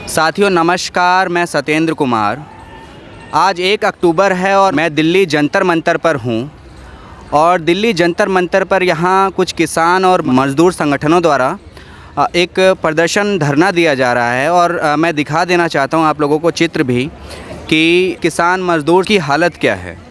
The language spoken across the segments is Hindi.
साथियों नमस्कार, मैं सत्येंद्र कुमार। आज 1 अक्टूबर है और मैं दिल्ली जंतर मंतर पर हूँ। और दिल्ली जंतर मंतर पर यहाँ कुछ किसान और मज़दूर संगठनों द्वारा एक प्रदर्शन धरना दिया जा रहा है। और मैं दिखा देना चाहता हूँ आप लोगों को चित्र भी कि किसान मज़दूर की हालत क्या है।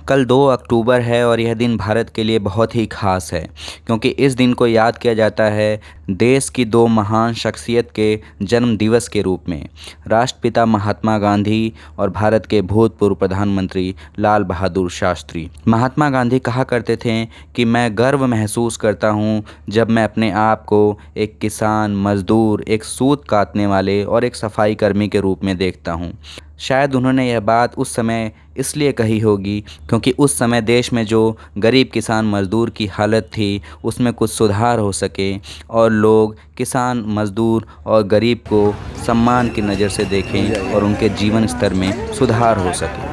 कल 2 अक्टूबर है और यह दिन भारत के लिए बहुत ही ख़ास है, क्योंकि इस दिन को याद किया जाता है देश की 2 महान शख्सियत के जन्म दिवस के रूप में, राष्ट्रपिता महात्मा गांधी और भारत के भूतपूर्व प्रधानमंत्री लाल बहादुर शास्त्री। महात्मा गांधी कहा करते थे कि मैं गर्व महसूस करता हूँ जब मैं अपने आप को एक किसान, मज़दूर, एक सूत काटने वाले और एक सफाई कर्मी के रूप में देखता हूँ। शायद उन्होंने यह बात उस समय इसलिए कही होगी क्योंकि उस समय देश में जो गरीब किसान मज़दूर की हालत थी उसमें कुछ सुधार हो सके और लोग किसान, मज़दूर और गरीब को सम्मान की नज़र से देखें और उनके जीवन स्तर में सुधार हो सके।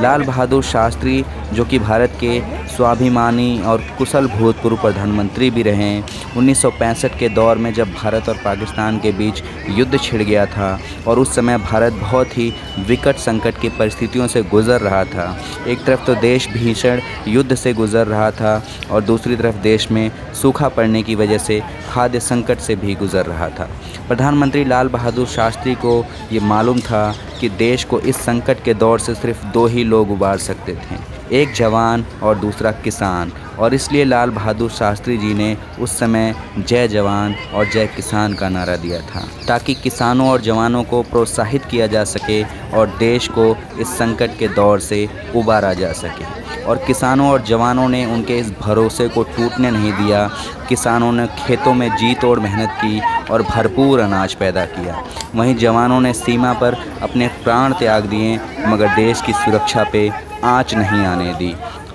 लाल बहादुर शास्त्री, जो कि भारत के स्वाभिमानी और कुशल भूतपूर्व प्रधानमंत्री भी रहे, 1965 के दौर में जब भारत और पाकिस्तान के बीच युद्ध छिड़ गया था और उस समय भारत बहुत ही विकट संकट की परिस्थितियों से गुज़र रहा था। एक तरफ तो देश भीषण युद्ध से गुज़र रहा था और दूसरी तरफ देश में सूखा पड़ने की वजह से खाद्य संकट से भी गुज़र रहा था। प्रधानमंत्री लाल बहादुर शास्त्री को ये मालूम था कि देश को इस संकट के दौर से सिर्फ 2 ही लोग उबार सकते थे, एक जवान और दूसरा किसान। और इसलिए लाल बहादुर शास्त्री जी ने उस समय जय जवान और जय किसान का नारा दिया था, ताकि किसानों और जवानों को प्रोत्साहित किया जा सके और देश को इस संकट के दौर से उबारा जा सके। और किसानों और जवानों ने उनके इस भरोसे को टूटने नहीं दिया। किसानों ने खेतों में जी तोड़ मेहनत की और भरपूर अनाज पैदा किया। वहीं जवानों ने सीमा पर अपने प्राण त्याग दिए, मगर देश की सुरक्षा पे आँच नहीं आने दी।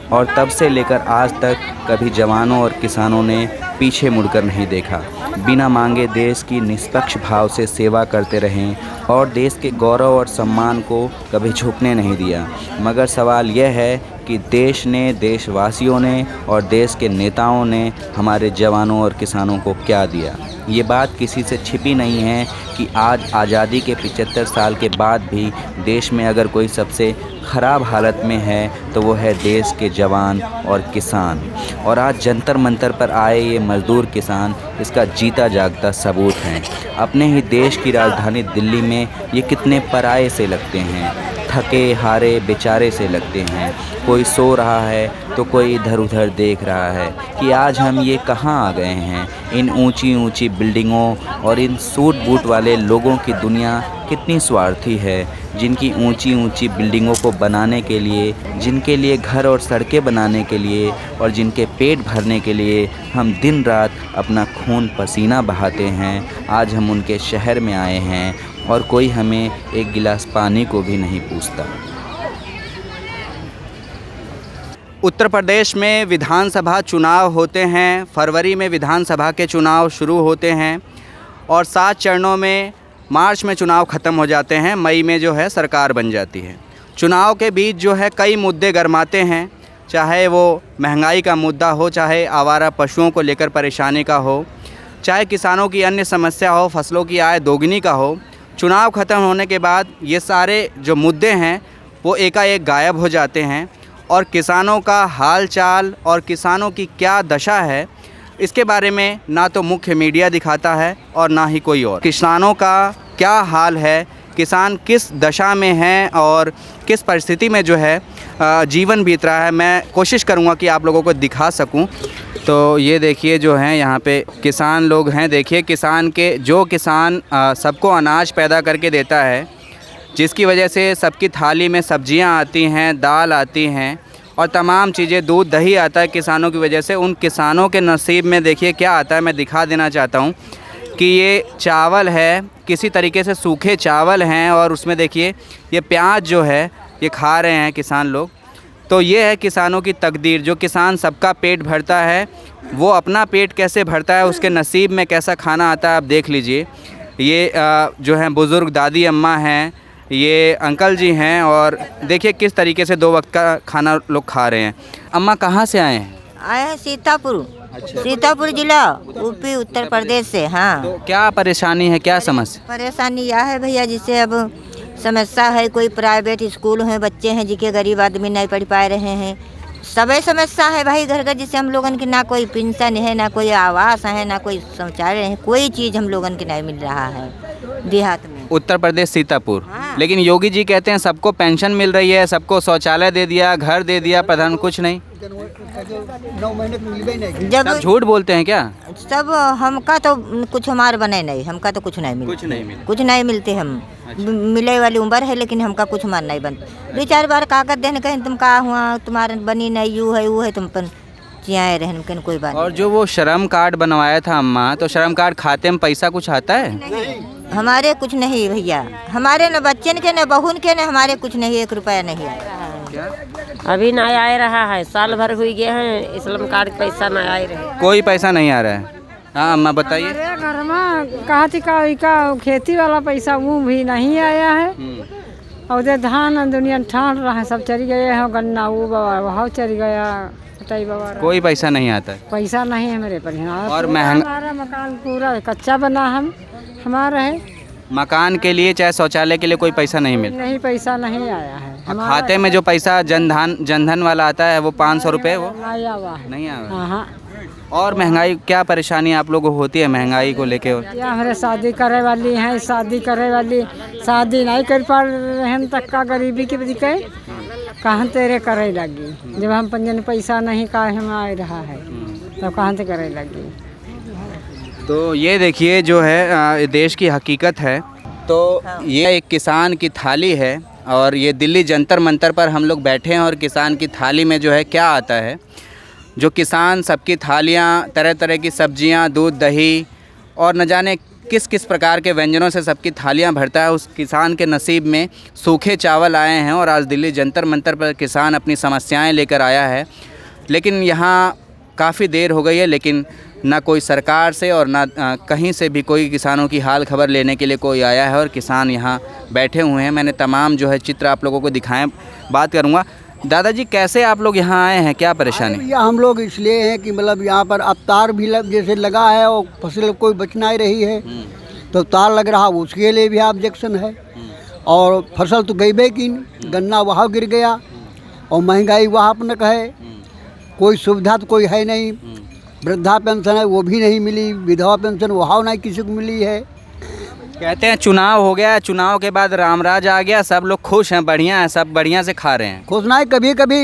और तब से लेकर आज तक कभी जवानों और किसानों ने पीछे मुड़कर नहीं देखा। बिना मांगे देश की निष्पक्ष भाव से सेवा करते रहें और देश के गौरव और सम्मान को कभी झुकने नहीं दिया। मगर सवाल यह है कि देश ने, देशवासियों ने और देश के नेताओं ने हमारे जवानों और किसानों को क्या दिया। ये बात किसी से छिपी नहीं है कि आज आज़ादी के 75 साल के बाद भी देश में अगर कोई सबसे ख़राब हालत में है तो वो है देश के जवान और किसान। और आज जंतर मंतर पर आए ये मज़दूर किसान इसका जीता जागता सबूत हैं। अपने ही देश की राजधानी दिल्ली में ये कितने पराये से लगते हैं, थके हारे बेचारे से लगते हैं। कोई सो रहा है तो कोई इधर उधर देख रहा है कि आज हम ये कहाँ आ गए हैं। इन ऊंची ऊंची बिल्डिंगों और इन सूट बूट वाले लोगों की दुनिया कितनी स्वार्थी है, जिनकी ऊंची ऊंची बिल्डिंगों को बनाने के लिए, जिनके लिए घर और सड़कें बनाने के लिए और जिनके पेट भरने के लिए हम दिन रात अपना खून पसीना बहाते हैं, आज हम उनके शहर में आए हैं और कोई हमें एक गिलास पानी को भी नहीं पूछता। उत्तर प्रदेश में विधानसभा चुनाव होते हैं। फरवरी में विधानसभा के चुनाव शुरू होते हैं और 7 चरणों में मार्च में चुनाव ख़त्म हो जाते हैं। मई में जो है सरकार बन जाती है। चुनाव के बीच जो है कई मुद्दे गरमाते हैं, चाहे वो महंगाई का मुद्दा हो, चाहे आवारा पशुओं को लेकर परेशानी का हो, चाहे किसानों की अन्य समस्या हो, फसलों की आय दोगुनी का हो। चुनाव ख़त्म होने के बाद ये सारे जो मुद्दे हैं वो एकाएक गायब हो जाते हैं और किसानों का हाल चाल और किसानों की क्या दशा है इसके बारे में ना तो मुख्य मीडिया दिखाता है और ना ही कोई और। किसानों का क्या हाल है, किसान किस दशा में हैं और किस परिस्थिति में जो है जीवन बीत रहा है, मैं कोशिश करूँगा कि आप लोगों को दिखा सकूँ। तो ये देखिए जो हैं यहाँ पे किसान लोग हैं। देखिए किसान सबको अनाज पैदा करके देता है, जिसकी वजह से सबकी थाली में सब्जियां आती हैं, दाल आती हैं और तमाम चीज़ें, दूध दही आता है किसानों की वजह से। उन किसानों के नसीब में देखिए क्या आता है, मैं दिखा देना चाहता हूँ कि ये चावल है, किसी तरीके से सूखे चावल हैं और उसमें देखिए ये प्याज जो है ये खा रहे हैं किसान लोग। तो ये है किसानों की तकदीर। जो किसान सबका पेट भरता है वो अपना पेट कैसे भरता है, उसके नसीब में कैसा खाना आता है, आप देख लीजिए। ये जो हैं बुज़ुर्ग दादी अम्मा हैं, ये अंकल जी हैं और देखिए किस तरीके से 2 वक्त का खाना लोग खा रहे हैं। अम्मा कहाँ से आए हैं? आए हैं सीतापुर। सीतापुर जिला यूपी उत्तर प्रदेश से। हाँ, तो क्या परेशानी है, क्या समस्या? परेशानी यह है भैया, जिससे अब समस्या है, कोई प्राइवेट स्कूल हैं, बच्चे हैं जिनके गरीब आदमी नहीं पढ़ पा रहे हैं, सबे समस्या है भाई घर घर, जिससे हम लोगन की ना कोई पेंशन है, ना कोई आवास है, ना कोई शौचालय है, कोई चीज़ हम लोगन की नहीं मिल रहा है देहात में। उत्तर प्रदेश सीतापुर। हाँ। लेकिन योगी जी कहते हैं सबको पेंशन मिल रही है, सबको शौचालय दे दिया, घर दे दिया, प्रधान कुछ नहीं। 9 महीने मिल गई नहीं। जब सब झूठ बोलते हैं क्या? सब हमका तो कुछ हमार बने नहीं, हमका तो कुछ नहीं मिलता, कुछ नहीं मिला। कुछ नहीं मिलते हम। मिले वाली उम्र है लेकिन हमका कुछ मान नहीं बन। 2-4 बार कागज देने कहीं तुम का हुआ, तुम्हारे बनी नहीं, यू है वो है, तुम पर चियाए रहन कहीं कोई बात और जो वो श्रम कार्ड बनवाया था अम्मा, तो श्रम कार्ड खाते में पैसा कुछ आता है? नहीं। हमारे कुछ नहीं भैया, हमारे न बच्चन के न बहून के न हमारे कुछ नहीं, 1 रुपया नहीं आया। क्या? अभी ना आ रहा है, साल भर हुई गए हैं, श्रम कार्ड पैसा ना आ रहे। कोई पैसा नहीं आ रहा है। हाँ अम्मा बताइए। हमारे घर में कहा थी का खेती वाला पैसा वो भी नहीं आया है। और उधर धान दुनिया ठान रहा है, सब चली गए हैं, गन्ना वो बाबा वहाँ चली गया, कटाई बाबा कोई पैसा नहीं आता है। पैसा नहीं है मेरे पर। और महंगा, हमारा मकान पूरा कच्चा बना, हम हमारा है, मकान के लिए चाहे शौचालय के लिए कोई पैसा नहीं मिला। नहीं पैसा नहीं आया है। खाते में जो पैसा जनधन वाला आता है वो 500 रुपये, वो नहीं आवा है। नहीं आ रहा। हाँ हाँ। और महंगाई, क्या परेशानी आप लोगों को होती है महंगाई को लेके? क्या हमारे शादी करे वाली हैं, शादी करे वाली शादी नहीं कर पा रहे हैं, तक का गरीबी की वजह के कहाँ तेरे करे लगी। जब हम पंजन पैसा नहीं का हम आ रहा है तो कहाँ से करे लगी। तो ये देखिए जो है देश की हकीकत है। तो ये एक किसान की थाली है और ये दिल्ली जंतर मंतर पर हम लोग बैठे हैं और किसान की थाली में जो है क्या आता है, जो किसान सबकी थालियाँ, तरह तरह की सब्जियाँ, दूध, दही और न जाने किस किस प्रकार के व्यंजनों से सबकी थालियाँ भरता है, उस किसान के नसीब में सूखे चावल आए हैं। और आज दिल्ली जंतर मंतर पर किसान अपनी समस्याएं लेकर आया है। लेकिन यहाँ काफ़ी देर हो गई है, लेकिन ना कोई सरकार से और ना कहीं से भी कोई किसानों की हाल खबर लेने के लिए कोई आया है और किसान यहाँ बैठे हुए हैं। मैंने तमाम जो है चित्र आप लोगों को दिखाएं, बात करूँगा। दादाजी कैसे आप लोग यहाँ आए हैं, क्या परेशानी? भैया हम लोग इसलिए हैं कि मतलब यहाँ पर अब तार भी जैसे लगा है और फसल कोई बच नहीं रही है, तो तार लग रहा, उसके लिए भी ऑब्जेक्शन है। और फसल तो गई बे की, गन्ना वहाँ गिर गया और महंगाई वहाँ अपने है, कोई सुविधा तो कोई है नहीं। वृद्धा पेंशन है वो भी नहीं मिली, विधवा पेंशन वहाँ नहीं किसी को मिली है। कहते हैं चुनाव हो गया, चुनाव के बाद रामराज आ गया, सब लोग खुश हैं, बढ़िया हैं, सब बढ़िया से खा रहे हैं। खुश नहीं, कभी कभी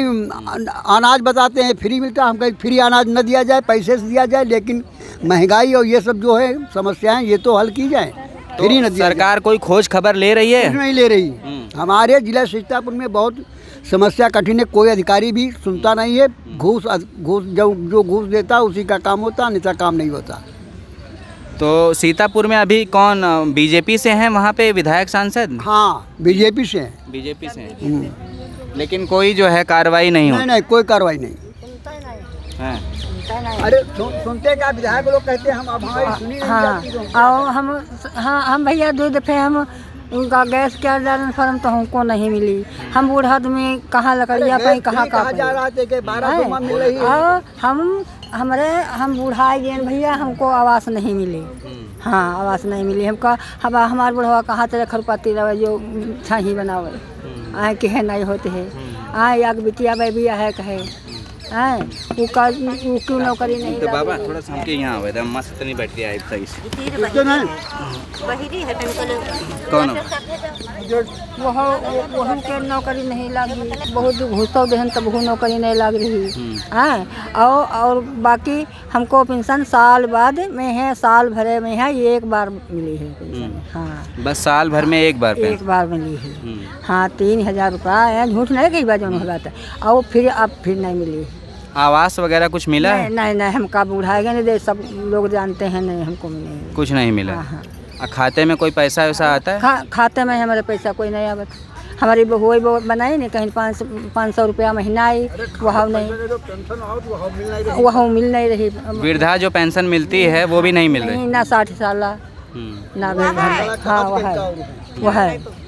अनाज बताते हैं फ्री मिलता है, हम कहीं फ्री अनाज न दिया जाए, पैसे से दिया जाए, लेकिन महंगाई और ये सब जो है समस्याएं ये तो हल की जाए, फ्री न दिया। सरकार कोई खोज खबर ले रही है? नहीं ले रही। हमारे जिला सीतापुर में बहुत समस्या कठिन है, कोई अधिकारी भी सुनता नहीं है। घूस जो घूस देता है उसी का काम होता, अन्यथा काम नहीं होता। तो सीतापुर में अभी कौन बीजेपी से हैं वहाँ पे विधायक सांसद? हाँ बीजेपी से हैं। बीजेपी से हैं। लेकिन कोई जो है कार्रवाई नहीं होती? नहीं कोई कार्रवाई नहीं है। अरे सुनते क्या विधायक लोग कहते हैं, हम अब हमारी सुनी नहीं जाती तो। और हम भैया 2 दफ़े हम उनका गैस क्या फॉर्म तो हमको नहीं मिली। हम बूढ़ा आदमी कहाँ लकड़िया पाई, कहाँ जा रहा थे कि 12 मिल रही है। और हम बूढ़ा गए भैया, हमको आवास नहीं मिली। हाँ आवास नहीं मिली हमका। हमारे बुढ़वा कहाँ से खरपाती रहे जो छाही बनावे आए के है नहीं होते है आए या बिटिया बेबिया है कहे आए वो क्यों नौकरी नहीं। तो बाबा थोड़ा सा हमके यहाँ आवे दम मस्त नहीं बैठ गया एक सही से। कौन वह के नौकरी नहीं लगी, बहुत घुसो देहन तब वो नौकरी नहीं लग रही है। और बाकी हमको पेंशन साल बाद में है, साल भरे में है, ये 1 बार मिली है पेंशन। हाँ बस साल भर में 1 बार? 1 बार मिली है। हाँ 3000 रुपया है, झूठ नहीं कई बार जो होगा था। और फिर अब फिर नहीं मिली। आवास वगैरह कुछ मिला है? नहीं हमका बूढ़ा है नहीं, सब लोग जानते हैं, नहीं हमको नहीं, कुछ नहीं मिला। हाँ। खाते में कोई पैसा वैसा आता है? खाते में हमारे पैसा कोई नहीं आवत। हमारी बहु बनाई नहीं, कहीं 500 रुपया महीना आई, वहाँ नहीं, वहाँ मिल नहीं रही। वृद्धा जो पेंशन मिलती है वो भी नहीं मिल रही? ना 60 साल ना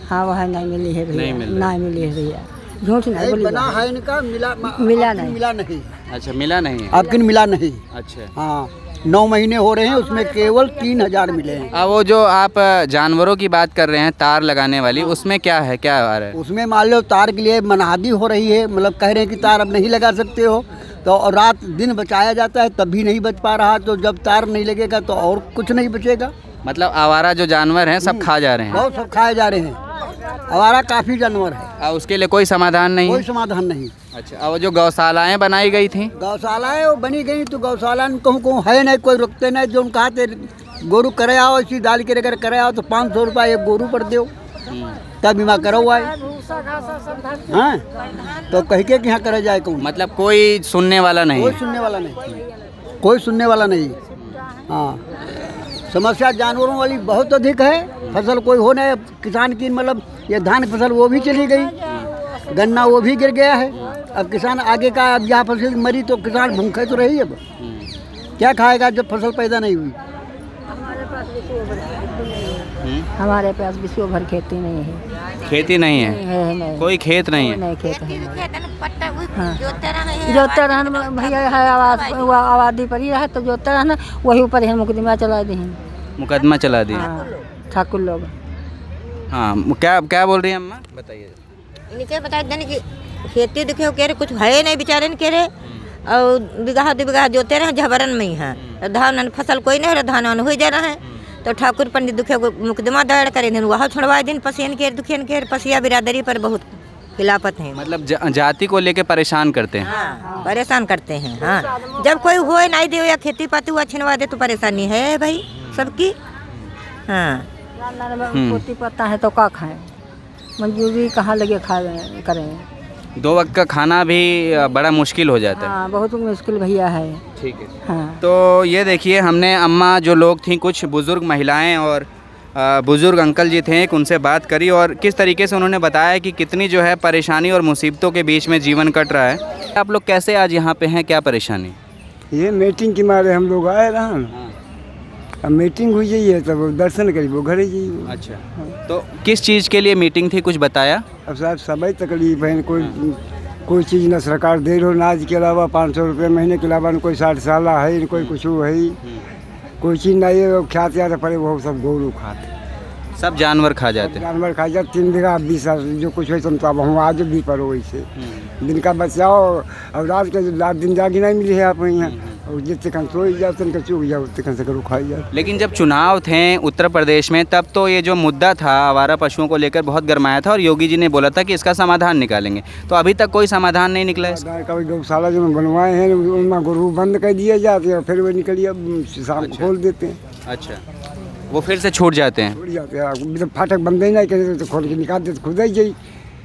हाँ वह नहीं मिली है भैया, नहीं मिली है भैया। झूठ नहीं नहीं, बोली बना है इनका, मिला आपकी नहीं। मिला नहीं, अच्छा, मिला नहीं है। आपकी मिला नहीं। अच्छा। हाँ, 9 महीने हो रहे हैं, उसमें केवल 3000 मिले हैं। अब वो जो आप जानवरों की बात कर रहे हैं, तार लगाने वाली, उसमें क्या है, क्या आ रहा है? उसमें मान लो तार के लिए मनहादी हो रही है, मतलब कह रहे हैं कि तार अब नहीं लगा सकते हो, तो और रात दिन बचाया जाता है तब भी नहीं बच पा रहा, तो जब तार नहीं लगेगा तो और कुछ नहीं बचेगा। मतलब आवारा जो जानवर हैं सब खा जा रहे हैं। बहुत सब खाए जा रहे हैं, हमारा काफ़ी जानवर है, अब उसके लिए कोई समाधान नहीं कोई है? समाधान नहीं। अच्छा, अब वो जो गौशालाएं बनाई गई थी, गौशालाएँ वो बनी गई, तो गौशाला में कहूँ कहूँ है नहीं, कोई रुकते नहीं। जो कहा थे गोरू करे आओ, इसी डाल के अगर करे आओ तो 500 रुपये एक गोरू पर दो, तब बीमा करो आए। हाँ, तो कह के कि यहाँ करे जाए कौन, मतलब कोई सुनने वाला नहीं कोई है। सुनने वाला नहीं, कोई सुनने वाला नहीं। हाँ, समस्या जानवरों वाली बहुत अधिक है। फसल कोई हो नहीं, किसान की मतलब ये धान की फसल वो भी चली गई, गन्ना वो भी गिर गया है। अब किसान आगे का, अब यहाँ फसल मरी तो किसान भूखे तो रही। अब क्या खाएगा जब फसल पैदा नहीं हुई? हमारे पास विश्व भर खेती नहीं है। खेती नहीं है, नहीं, कोई खेत नहीं है। नहीं खेत है। जोते रहन भैया है, आबादी पर ही रहा तो जोते रहना, वही ऊपर है मुकदमा चला दी हैं। मुकदमा चला दिया। हाँ, ठाकुर लोग। हाँ, क्या क्या बोल रही हैं अम्मा, बताइए। इनके बता देने की खेती देखियो कह रहे कुछ है नहीं बेचारे ने कह रहे, और बिगहा 2 बिगहा जोते रहे झबरन में ही है, धान फसल कोई नहीं रहा, धान हो जा रहा है। तो ठाकुर पंडित दुखे को मुकदमा दायर करे दिन, वहाँ छुड़वा दिन पसियन के दुखियन के पसिया बिरादरी पर बहुत खिलाफत है। मतलब जाति को लेके परेशान करते हैं। हाँ, परेशान करते हैं। हाँ, जब कोई हो नहीं दे या खेती पाती हुआ छिनवा दे तो परेशानी है भाई सबकी। हाँ, पोती पत्ता है तो का खाएं, मंजूरी कहाँ लगे खाए करें। 2 वक्त का खाना भी बड़ा मुश्किल हो जाता है। हाँ, बहुत मुश्किल भैया है। ठीक है। हाँ, तो ये देखिए, हमने अम्मा जो लोग थी, कुछ बुज़ुर्ग महिलाएं और बुज़ुर्ग अंकल जी थे, उनसे बात करी और किस तरीके से उन्होंने बताया कि कितनी जो है परेशानी और मुसीबतों के बीच में जीवन कट रहा है। आप लोग कैसे आज यहाँ पे हैं, क्या परेशानी? ये मीटिंग के मारे हम लोग आए रहा, अब मीटिंग हुई है तब दर्शन करी वो घरे जाइए। अच्छा, तो किस चीज़ के लिए मीटिंग थी, कुछ बताया? अब साहब सभी तकलीफ है, कोई चीज़ न सरकार दे रही, नाज के अलावा 500 रुपये महीने के अलावा न कोई 60 साल है, न कोई कुछ है, कोई चीज़ नहीं है। खाते आते पड़े वो सब गोरू खाते, सब जानवर खा जाते हैं। जानवर खा जाते। 3 बीघा 20 जो कुछ है तुम तो अब हम आज भी पड़ो वैसे दिन का बचाओ, और रात के रात दिन जागी नहीं मिली है आप यहाँ, और जितने कन सो जाओ तन चूक जाओ, उतने कन से करो खाई जाओ। लेकिन जब चुनाव थे उत्तर प्रदेश में, तब तो ये जो मुद्दा था आवारा पशुओं को लेकर बहुत गरमाया था और योगी जी ने बोला था कि इसका समाधान निकालेंगे, तो अभी तक कोई समाधान नहीं निकला है इसका। कभी गौशाला जो बनवाए हैं उनमें गुरु बंद कर दिए जाते हैं, फिर वो निकलिए शाम को खोल देते हैं। अच्छा, वो फिर से छूट जाते हैं। छूट जाते हैं, जब फाटक बंद ही नहीं करे तो खोल के निकाल देते, खुद ही जाइए।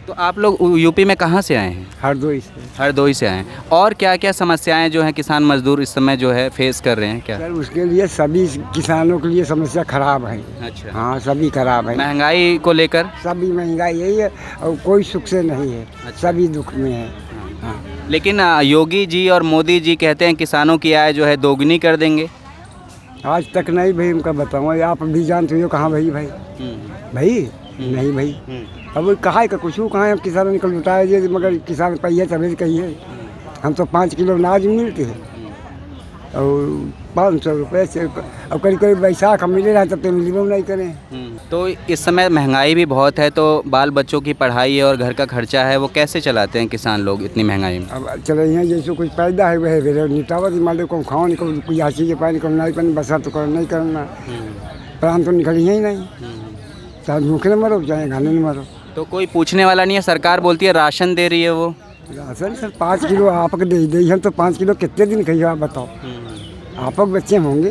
तो आप लोग यूपी में कहाँ से आए हैं? हरदोई से। हरदोई से आए हैं। और क्या क्या समस्याएं जो हैं किसान मजदूर इस समय जो है फेस कर रहे हैं क्या? सर उसके लिए सभी किसानों के लिए समस्या खराब है। अच्छा, हाँ, सभी खराब है। महंगाई को लेकर सभी महंगाई यही है और कोई सुख से नहीं है। सभी दुख में है। हाँ, लेकिन योगी जी और मोदी जी कहते हैं किसानों की आय जो है दोगुनी कर देंगे। आज तक नहीं भाई, उनका बताऊँ, आप भी जानते हो कहाँ भाई भाई नहीं भाई। अब कहा का कुछ कहाँ है, किसानों निकल लुटाए जे, मगर किसान पहिए तभी कहिए। हम तो 5 किलो अनाज मिलते हैं और 500 रुपये से, अब करीब करीब बैसाख हम मिले रहा तब तो मिलबो नहीं करें। तो इस समय महंगाई भी बहुत है, तो बाल बच्चों की पढ़ाई और घर का खर्चा है, वो कैसे चलाते हैं किसान लोग इतनी महंगाई में? अब चले हैं जैसे कुछ पैदा है वह निटावत मान लो को खाओ निकल कोई हाथी के पानी को नहीं पानी बसा तो नहीं करना, प्राण तो निकली ही नहीं, चाहे भूखे न मरो चाहे खाने न मरो। तो कोई पूछने वाला नहीं है, सरकार बोलती है राशन दे रही है वो। राशन सर 5 किलो आपको दे दी हम, तो 5 किलो कितने दिन खाइए आप बताओ? आप बच्चे होंगे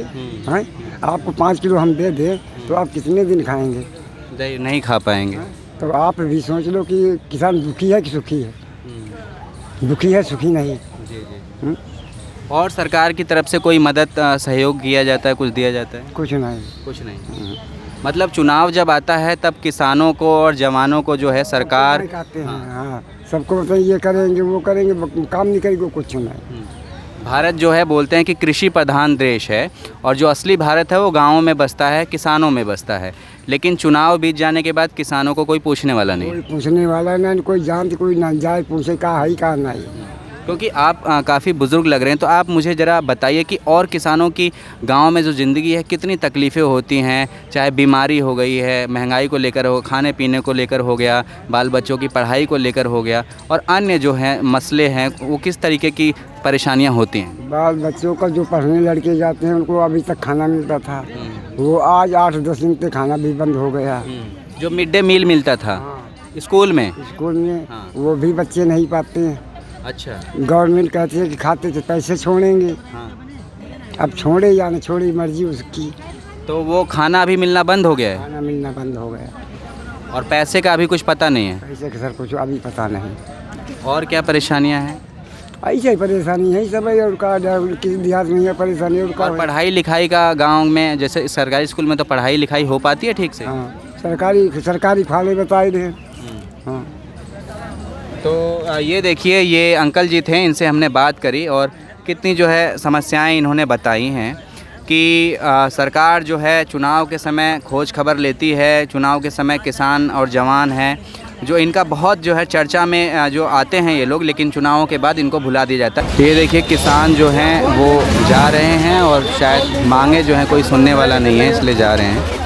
हैं, आपको 5 किलो हम दे दें तो आप कितने दिन खाएंगे? नहीं खा पाएंगे। तो आप भी सोच लो कि किसान दुखी है कि सुखी है? दुखी है, सुखी नहीं। और सरकार की तरफ से कोई मदद सहयोग किया जाता है, कुछ दिया जाता है? कुछ नहीं, कुछ नहीं। मतलब चुनाव जब आता है तब किसानों को और जवानों को जो है सरकार कहते हैं। हाँ, सबको बताइए ये करेंगे वो करेंगे, काम नहीं करेंगे कुछ नहीं। भारत जो है बोलते हैं कि कृषि प्रधान देश है और जो असली भारत है वो गाँवों में बसता है, किसानों में बसता है। लेकिन चुनाव बीत जाने के बाद किसानों को कोई पूछने वाला नहीं, कोई पूछने वाला ना, कोई जानते कोई ना जाए पूछे कहा है कहा नहीं। क्योंकि आप काफ़ी बुज़ुर्ग लग रहे हैं, तो आप मुझे ज़रा बताइए कि और किसानों की गांव में जो ज़िंदगी है कितनी तकलीफ़ें होती हैं, चाहे बीमारी हो गई है, महंगाई को लेकर हो, खाने पीने को लेकर हो गया, बाल बच्चों की पढ़ाई को लेकर हो गया, और अन्य जो हैं मसले हैं वो किस तरीके की परेशानियां होती हैं। बाल बच्चों का जो पढ़ने लड़के जाते हैं उनको अभी तक खाना मिलता था, वो आज 8-10 दिन से खाना भी बंद हो गया। जो मिड डे मील मिलता था स्कूल में, स्कूल में वो भी बच्चे नहीं पाते हैं। अच्छा, गवर्नमेंट कहती है कि खाते थे पैसे छोड़ेंगे, अब छोड़े या न छोड़े मर्जी उसकी। तो वो खाना अभी मिलना बंद हो गया है खाना मिलना बंद हो गया और पैसे का अभी कुछ पता नहीं है। पैसे के सर कुछ अभी पता नहीं। और क्या परेशानियां हैं? ऐसे ही परेशानी है सब है, और का किसी देहात में है परेशानी और का और पढ़ाई लिखाई का गांव में, जैसे सरकारी स्कूल में तो पढ़ाई लिखाई हो पाती है ठीक से? हाँ, सरकारी फाले बताए थे। हाँ, तो ये देखिए, ये अंकल जी थे, इनसे हमने बात करी और कितनी जो है समस्याएं इन्होंने बताई हैं कि सरकार जो है चुनाव के समय खोज खबर लेती है, चुनाव के समय किसान और जवान हैं जो इनका बहुत जो है चर्चा में जो आते हैं ये लोग, लेकिन चुनावों के बाद इनको भुला दिया जाता है। ये देखिए किसान जो हैं वो जा रहे हैं और शायद मांगे जो हैं कोई सुनने वाला नहीं है, इसलिए जा रहे हैं।